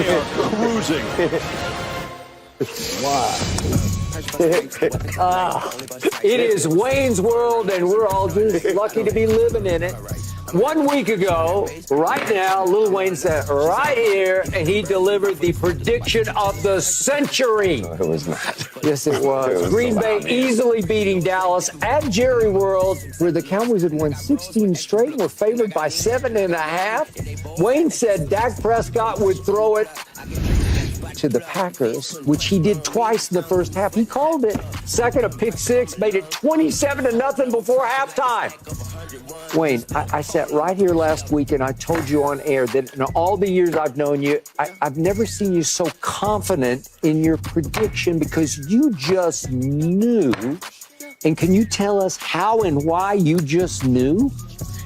They are cruising. Wow. It is Wayne's World, and we're all just lucky to be living in it. 1 week ago, right now, Lil Wayne said right here, and he delivered the prediction of the century. No, it was not. Yes, it was. Green Bay easily beating Dallas at Jerry World, where the Cowboys had won 16 straight and were favored by 7.5. Wayne said Dak Prescott would throw it to the Packers, which he did twice in the first half. He called it. Second, a pick six, made it 27-0 before halftime. Wayne, I sat right here last week and I told you on air that in all the years I've known you, I've never seen you so confident in your prediction because you just knew. And can you tell us how and why you just knew?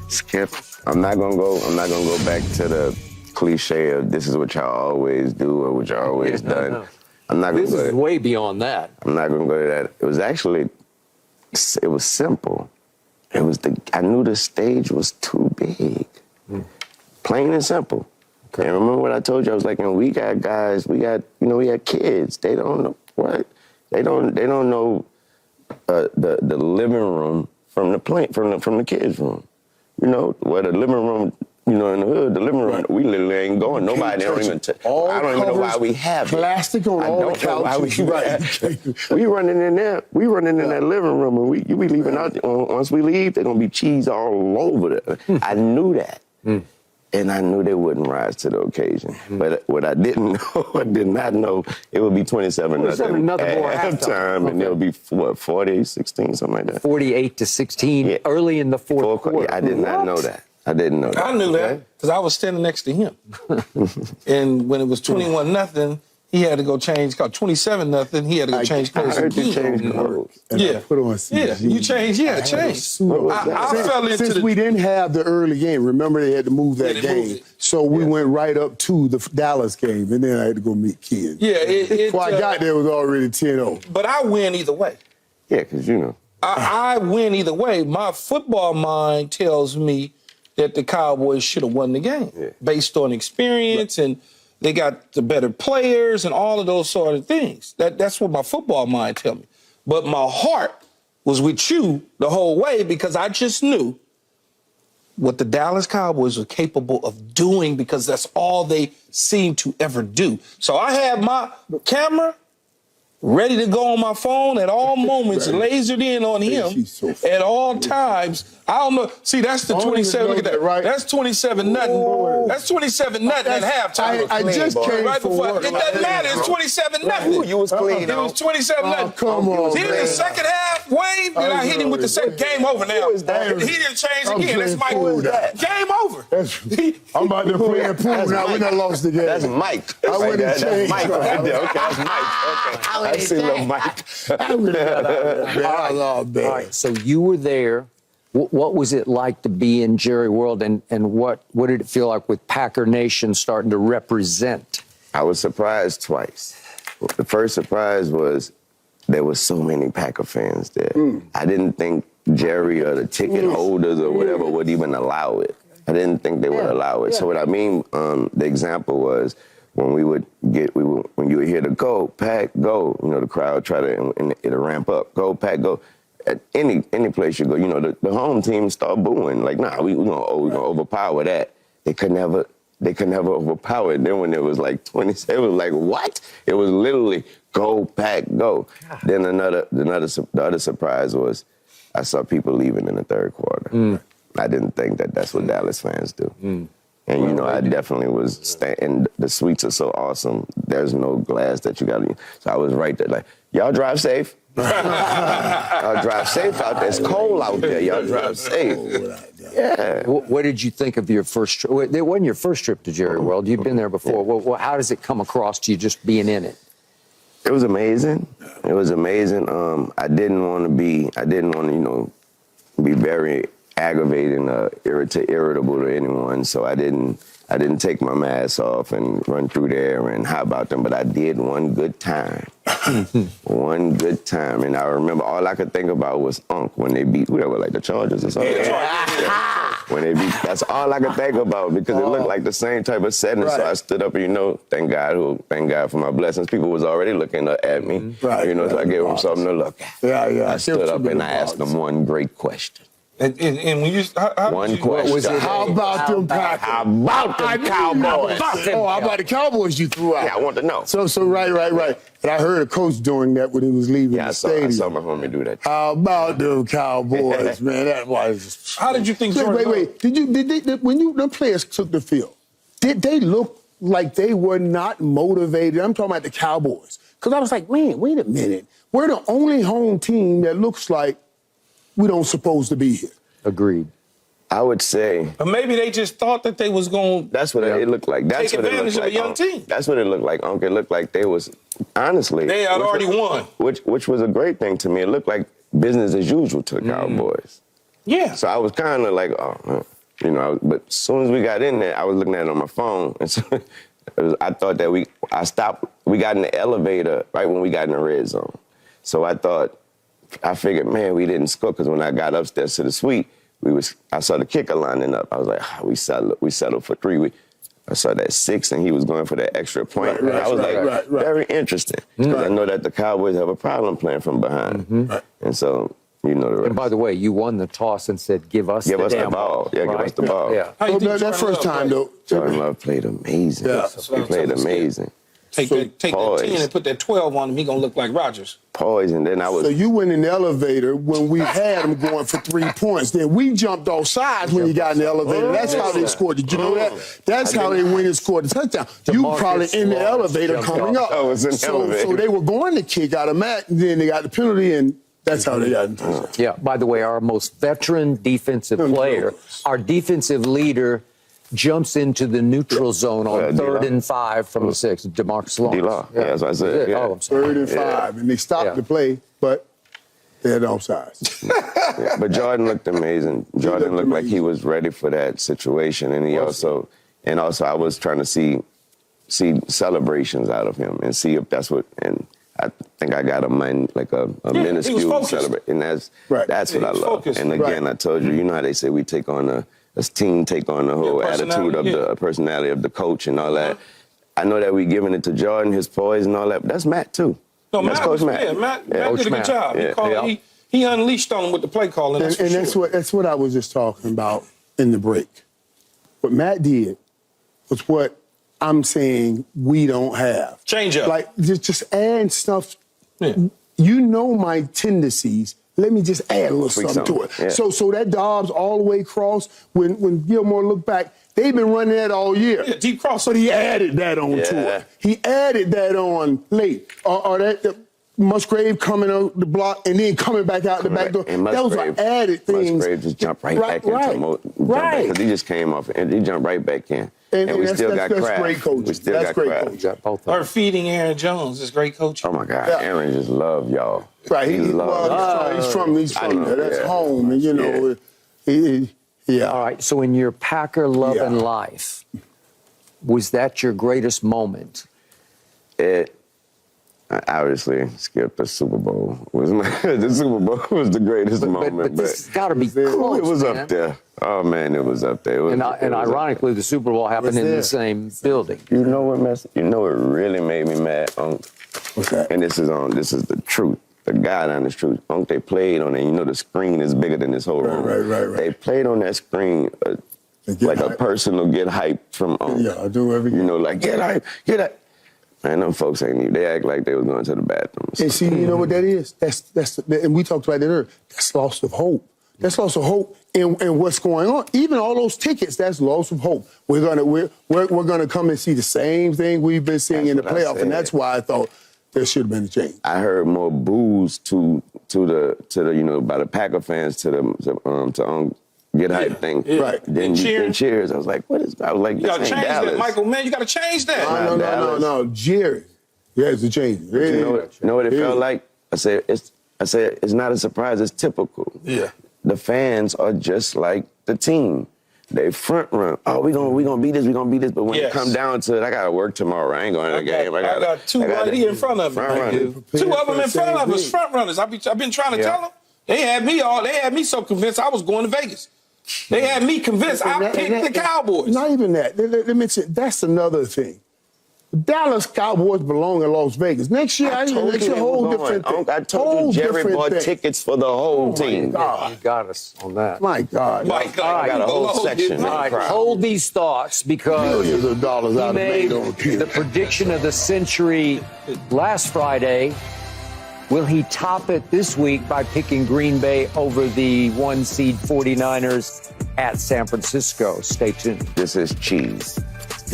Skip, I'm not gonna go back to the cliche of this is what y'all always do or what y'all always done. No. I'm not gonna This is way beyond that. I'm not gonna go to that. It was simple. I knew the stage was too big. Plain and simple. Okay. And remember what I told you? I was like, we got guys, we got kids. They don't know what? They don't know the living room from the kids' room. You know, where the living room, in the hood, the living room, we literally ain't going. Nobody, they don't even I don't even know why we have plastic on all the couches. We running in there. We running in that living room, and you be leaving out. Once we leave, there's going to be cheese all over there. I knew that. And I knew they wouldn't rise to the occasion. But what I did not know, it would be 27-0 at halftime, and it'll be, 48-16, something like that? 48-16, early in the fourth quarter. I did not know that. I didn't know that. I knew that because I was standing next to him. And when it was 21-0, he had to go change clothes. 27-0, he had to go change clothes. I heard you change clothes. Yeah. Put on CG. Yeah, you changed. Yeah, change. I fell into Since we didn't have the early game, remember they had to move that game. So we went right up to the Dallas game, and then I had to go meet kids. Yeah. Before I got there, it was already 10-0. But I win either way. Yeah, because I win either way. My football mind tells me that the Cowboys should have won the game based on experience and they got the better players and all of those sort of things. That's what my football mind tells me. But my heart was with you the whole way because I just knew what the Dallas Cowboys were capable of doing because that's all they seem to ever do. So I had my camera ready to go on my phone at all moments, lasered in on him at all times. I don't know. See, that's the 27. Look at that. Right. That's 27-0. That's 27-0 at halftime. I just came right for before. work. It doesn't matter. It's 27-0. You was clean. It was 27-0. Come on, See, in the second half, Wayne, and I hit him with the second. Game over now. He didn't change again. That's Mike. Game over. I'm about to play a pool now. We done lost the game. That's Mike. I wouldn't That's change. Mike right there. Okay, that's Mike. Okay. I see little Mike. All right, so you were there. What was it like to be in Jerry World, and what did it feel like with Packer Nation starting to represent? I was surprised twice. The first surprise was there were so many Packer fans there. I didn't think Jerry or the ticket holders or whatever would even allow it. I didn't think they would allow it. So what I mean, the example was when when you would hear the go, Pack, go, the crowd try to, and it'll ramp up, go, Pack, go. At any place you go, the home team start booing. Like, nah, we're gonna overpower that. They could never overpower it. Then when it was like 27, it was like, what? It was literally go, Pack, go. Then the other surprise was I saw people leaving in the third quarter. I didn't think that's what Dallas fans do. And, I definitely was and the suites are so awesome. There's no glass that you got to. So I was right there like, y'all drive safe. Y'all drive safe out there. It's cold out there. Y'all drive safe. Yeah. What did you think of your first trip? It wasn't your first trip to Jerry World. You've been there before. Well, how does it come across to you just being in it? It was amazing. It was amazing. I didn't want to, be very aggravating or irritable to anyone, so I didn't take my mask off and run through there and how about them, but I did one good time. One good time. And I remember all I could think about was Unc when they beat whoever, like the Chargers or something. when they beat, that's all I could think about because it looked like the same type of setting. Right. So I stood up, and thank God for my blessings. People was already looking at me, so I gave them something to look at. Yeah. I stood up and I asked them one great question. And when you One question. How about them Packers? How about them Cowboys? How about the Cowboys you threw out? Yeah, I want to know. So right. And I heard a coach doing that when he was leaving the stadium. I saw my homie do that. How about them Cowboys, man? That was. How did you think? Jordan Wait. Did when the players took the field, did they look like they were not motivated? I'm talking about the Cowboys because I was like, man, wait a minute. We're the only home team that looks like we don't supposed to be here. Agreed. I would say. But maybe they just thought that they was going. That's what it looked like. That's take what advantage it looked of like. a young team. That's what it looked like, Uncle. It looked like they was, honestly. They had already won. Which was a great thing to me. It looked like business as usual to the Cowboys. Yeah. So I was kind of like, but as soon as we got in there, I was looking at it on my phone. And so I thought that we got in the elevator right when we got in the red zone. So I figured, man, we didn't score because when I got upstairs to the suite, I saw the kicker lining up. I was like, we settled for 3. I saw that 6, and he was going for that extra point. I was like, very interesting. Because I know that the Cowboys have a problem playing from behind. And so, the rest. And by the way, you won the toss and said, give us the ball. Yeah, give us the ball. Yeah. That first time, though. Jordan Love played amazing. Yeah. He played amazing. Take that 10 and put that 12 on him, he going to look like Rodgers. Poise, and then I was... So you went in the elevator when we had him going for 3 points. Then we jumped off sides when you got in the elevator. That's how they scored. Did you know that? That's how they went and scored the touchdown. You probably in the elevator coming up. I was in the elevator. So they were going to kick out of Matt, and then they got the penalty, and that's how they got in touchdown. Yeah, by the way, our most veteran defensive player, our defensive leader, jumps into the neutral zone on 3rd and 5 from the 6. DeMarcus Lawrence. D-Law. Yeah, that's what I said. Yeah. Oh, I'm sorry. 3rd and 5, and they stopped the play, but they had offsides. But Jordan looked amazing. Jordan looked like he was ready for that situation, and he also I was trying to see celebrations out of him and see if that's what. And I think I got a minuscule celebration, and that's what I love. Focused. And again, I told you, how they say we take on this team take on the whole attitude of the personality of the coach and all that. I know that we giving it to Jordan, his poise and all that, but that's Matt too. No, that's Coach Matt. Yeah, Matt did a good job. Yeah. He unleashed on him with the play calling. That's what I was just talking about in the break. What Matt did was what I'm saying we don't have. Change up. Like just add stuff. Yeah. You know my tendencies. Let me just add a little something to it. Yeah. So that Dobbs all the way across, when Gilmore looked back, they've been running that all year. Yeah, deep cross. But he added that on to it. He added that on late. Or that Musgrave coming out the block and then coming back out the back door. Those are added things. Musgrave just jumped right back into because he just came off and he jumped right back in. And we still got Kraft. Great coaching. We still got Kraft. Or feeding Aaron Jones is great coaching. Oh my God, Aaron just love y'all. Right, he's from there. That's home, and All right, so in your Packer love and life, was that your greatest moment? I obviously skipped the Super Bowl. The Super Bowl was the greatest moment. But this has got to be close. It was man. up there. Oh man, it was up there. And ironically, the Super Bowl happened in the same building. You know what, Master? You know what really made me mad? What's that? And this is the truth. The God honest truth. They played on it. The screen is bigger than this whole room. Right. They played on that screen like a personal get hype from Yeah, I do every game. like get hype, get hype. Man, them folks ain't even. They act like they was going to the bathroom. And see, you know what that is? And we talked about it earlier. That's loss of hope. That's loss of hope in what's going on. Even all those tickets, that's loss of hope. We're gonna come and see the same thing we've been seeing in the playoff, and that's why I thought there should have been a change. I heard more boos to the by the Packer fans to get hype thing. Right. Then cheers. I was like, what is? I was like, you gotta change that, Michael. Man, you gotta change that. No, Jerry. Yeah, it's a change. You know what it felt like? I said it's not a surprise. It's typical. Yeah. The fans are just like the team. They front run. Oh, we gonna beat this. We gonna beat this. But when it come down to it, I gotta work tomorrow. I ain't going to the game. I got two right here in front of me. Two of them in front of us, front runners. I've been trying to tell them. They had me so convinced I was going to Vegas. They had me convinced. I picked the Cowboys. Not even that. Let me say, that's another thing. Dallas Cowboys belong in Las Vegas. Next year, I told next you year, they whole were different going. thing. I told you Jerry bought tickets for the whole team. God. You got us on that. My God. My God, I got a whole section. All right, hold these thoughts because Millions of dollars he out of made made on TV. the prediction of the century last Friday. Will he top it this week by picking Green Bay over the 1-seed 49ers at San Francisco? Stay tuned. This is cheese.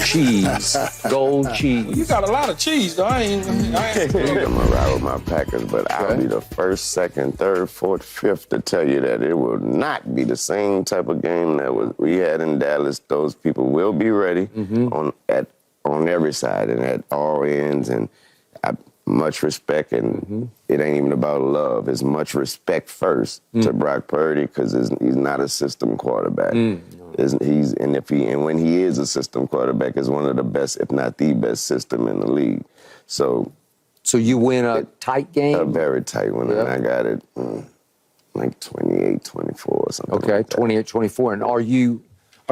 Cheese, gold cheese. You got a lot of cheese, though. I ain't I'm gonna ride with my Packers, but I'll be the first, second, third, fourth, fifth to tell you that it will not be the same type of game that we had in Dallas. Those people will be ready on every side and at all ends, and much respect. And it ain't even about love; it's much respect first to Brock Purdy because he's not a system quarterback. When he is a system quarterback, is one of the best, if not the best system in the league. So you win a tight game? A very tight one, and I got it like 28-24 or something. Okay, like that. 28-24. And are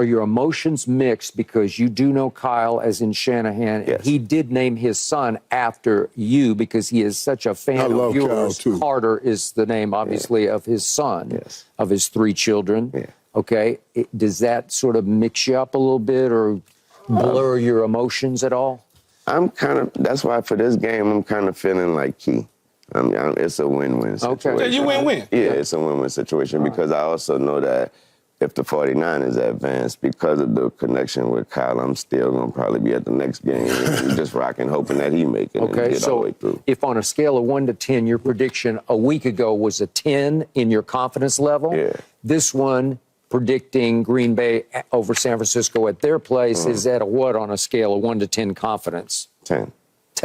your emotions mixed because you do know Kyle as in Shanahan? Yes. He did name his son after you because he is such a fan of love Kyle, yours. too. Carter is the name, obviously, of his son, Yes. of his 3 children. Yeah. Okay, does that sort of mix you up a little bit or blur your emotions at all? That's why for this game, I'm kind of feeling like Key. It's a win-win situation. Okay. Yeah, you win-win. Yeah, it's a win-win situation because I also know that if the 49ers advance, because of the connection with Kyle, I'm still going to probably be at the next game and just rocking, hoping that he make it and Okay, get all the way so through. if on a scale of 1 to 10, your prediction a week ago was a 10 in your confidence level, this one predicting Green Bay over San Francisco at their place is at a what on a scale of 1 to 10 confidence? 10.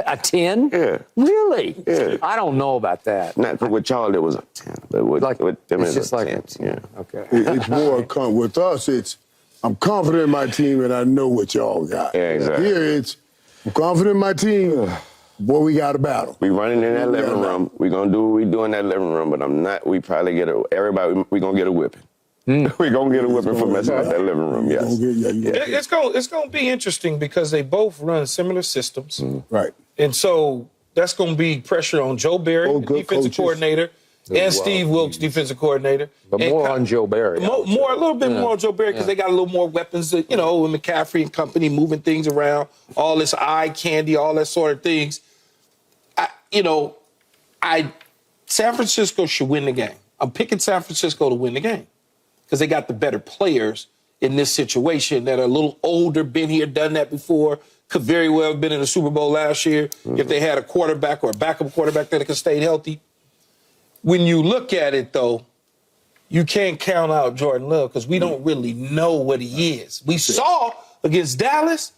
A 10? Yeah. Really? Yeah. I don't know about that. Not with y'all, it was a 10. But with them, it's it's just a like 10. a 10. Yeah. Okay. It's more with us. I'm confident in my team, and I know what y'all got. Yeah, exactly. Here, I'm confident in my team. Boy, we got a battle. We running in that living room. We gonna do what we do in that living room, but I'm not. We probably we gonna get a whipping. We gonna get a whipping for messing with that living room. Yes. It's gonna be interesting because they both run similar systems. Right. And so that's going to be pressure on Joe Barry, Oh, the good defensive coaches. coordinator, and Steve Wilkes, defensive coordinator. But and more on Joe Barry. A little bit more on Joe Barry because they got a little more weapons, with McCaffrey and company moving things around, all this eye candy, all that sort of things. San Francisco should win the game. I'm picking San Francisco to win the game because they got the better players in this situation that are a little older, been here, done that before. Could very well have been in the Super Bowl last year if they had a quarterback or a backup quarterback that could stay healthy. When you look at it, though, you can't count out Jordan Love because we don't really know what he is. We saw against Dallas,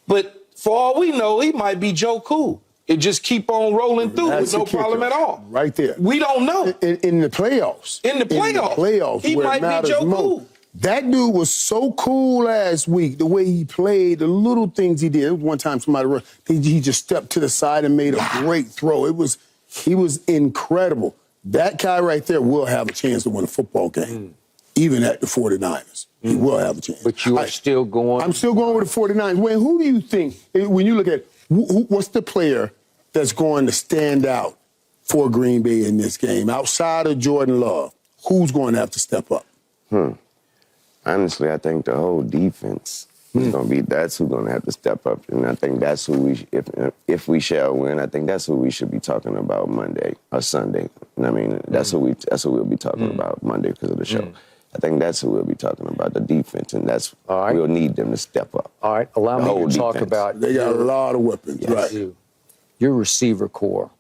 but for all we know, he might be Joe Cool. It just keep on rolling through with no problem at all. Right there. We don't know. In the playoffs. In the playoffs. He where it might be matters Joe most. Cool. That dude was so cool last week, the way he played, the little things he did. One time somebody he just stepped to the side and made a great throw. He was incredible. That guy right there will have a chance to win a football game, even at the 49ers. He will have a chance. But you are still going? I'm still going with the 49ers. Wayne, who do you think, when you look at what's the player that's going to stand out for Green Bay in this game? Outside of Jordan Love, who's going to have to step up? Honestly, I think the whole defense is going to be, that's who's going to have to step up. And I think that's who if we shall win, I think that's who we should be talking about Monday or Sunday. I mean, that's who we'll be talking about Monday because of the show. I think that's who we'll be talking about, the defense, and that's we'll need them to step up. All right, allow me to talk about. They got a lot of weapons, right? Your receiver core.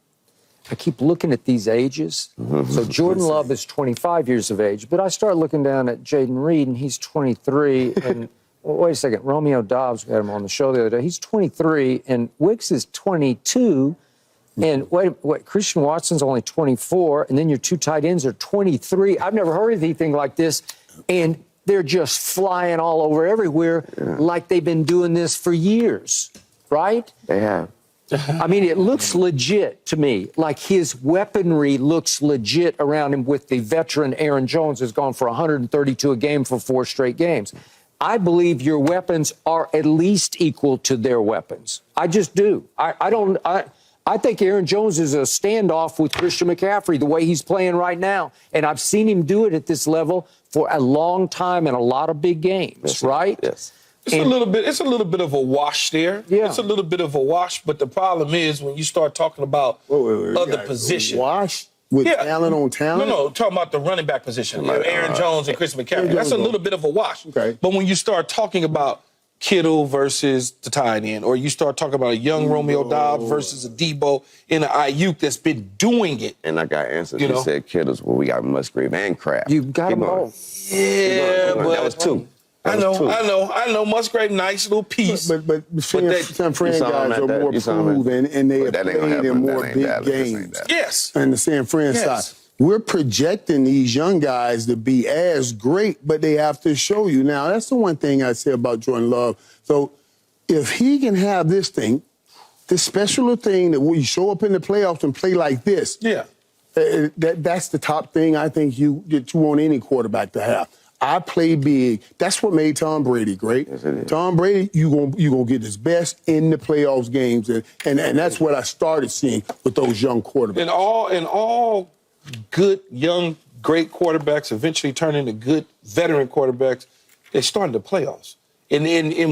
I keep looking at these ages. So Jordan Love is 25 years of age, but I start looking down at Jaden Reed, and he's 23. And wait a second, Romeo Dobbs, we had him on the show the other day. He's 23, and Wicks is 22. And wait, Christian Watson's only 24, and then your 2 tight ends are 23. I've never heard of anything like this, and they're just flying all over everywhere like they've been doing this for years, right? They have. I mean, it looks legit to me. Like his weaponry looks legit around him with the veteran Aaron Jones has gone for 132 a game for 4 straight games. I believe your weapons are at least equal to their weapons. I just do. I think Aaron Jones is a standoff with Christian McCaffrey the way he's playing right now. And I've seen him do it at this level for a long time in a lot of big games, Yes, right? Yes. It's a little bit of a wash there. Yeah. It's a little bit of a wash, but the problem is when you start talking about other positions. Wash with talent on talent? No, talking about the running back position, like Aaron Jones and Chris McCaffrey. That's a little bit of a wash. Okay. But when you start talking about Kittle versus the tight end, or you start talking about a young Romeo Doubs versus a Debo in an Ayuk that's been doing it. And I got answers. You You know? said Kittles. Well, we got Musgrave and Kraft. You've got Keep them going. both. Yeah, Keep going. but That was 2. I know. Musgrave, nice little piece. But San Fran You saw him guys at are that- more you saw him at- proven, and they But have that ain't gonna played in happen. more That ain't big Dallas. This ain't games. Dallas. Yes. And the San Fran Yes. side. We're projecting these young guys to be as great, but they have to show you. Now, that's the one thing I say about Jordan Love. So if he can have this thing, this special thing that when you show up in the playoffs and play like this, Yeah. that's the top thing I think you want any quarterback to have. I play big. That's what made Tom Brady great. Yes, it is. Tom Brady, you gonna get his best in the playoffs games, and that's what I started seeing with those young quarterbacks. And all good, young, great quarterbacks eventually turn into good veteran quarterbacks. They start in the playoffs. And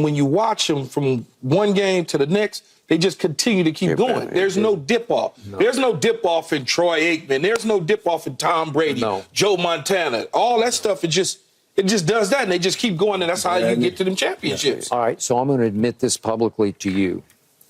when you watch them from one game to the next, they just continue to keep going. There's no dip off. No. There's no dip off in Troy Aikman. There's no dip off in Tom Brady, Joe Montana. All that stuff, it just does that, and they just keep going, and that's how you get to them championships. All right, so I'm going to admit this publicly to you.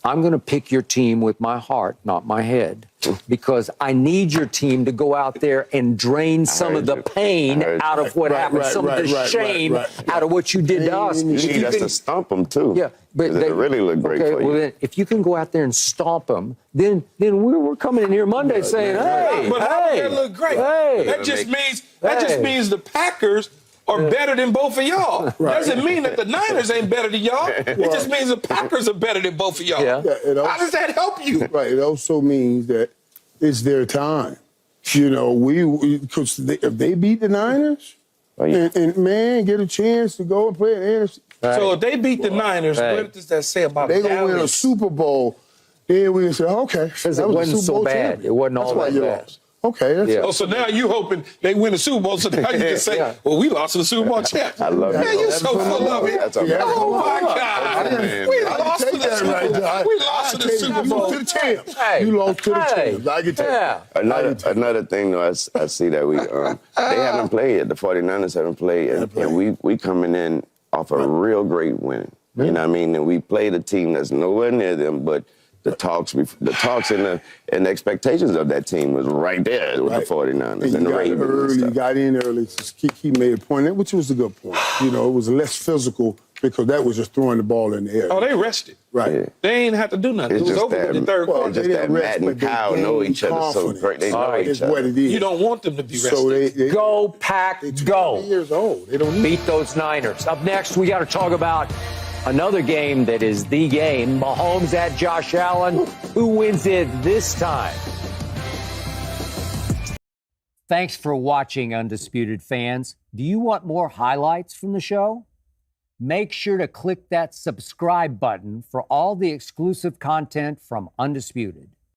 I'm going to pick your team with my heart, not my head, because I need your team to go out there and drain some of the pain out of what happened, some of the shame out of what you did to us. You need us to stomp them, too. Yeah, but it really looked great for you. Well, then, if you can go out there and stomp them, then we're coming in here Monday saying, hey, but how did that look great? Hey, that just means the Packers are better than both of y'all. Doesn't mean that the Niners ain't better than y'all. It just means the Packers are better than both of y'all. Yeah. How does that help you? Right. It also means that it's their time. You know, because if they beat the Niners, and man, get a chance to go and play an NFC. So if they beat the Niners, what does that say about they gonna win a Super Bowl? Then we can say, okay, because it wasn't so bad. It wasn't all that bad. Okay. That's so now you hoping they win the Super Bowl, so now you can say, well, we lost to the Super Bowl champs. I love it. Man, you're so full of it. Oh, my God. We lost to the Super Bowl. We lost to the Super Bowl. To the champs. You lost to the champs. I can tell you. Another thing, though, I see that they haven't played yet. The 49ers haven't played, and we coming in off a real great win. You know what I mean? And we played a team that's nowhere near them, but the talks and the expectations of that team was right there with the 49ers and the Ravens. You got in early. He made a point, which was a good point. You know, it was less physical because that was just throwing the ball in the air. Oh, they rested. Right. Yeah. They ain't have to do nothing. It's it was over in the third quarter. Just that Matt and Kyle know each other so great. They know each other. What it is. You don't want them to be rested. So they go, Pack, go. 20 years old. They don't beat those Niners. Up next, we got to talk about another game that is the game. Mahomes at Josh Allen. Who wins it this time? Thanks for watching, Undisputed fans. Do you want more highlights from the show? Make sure to click that subscribe button for all the exclusive content from Undisputed.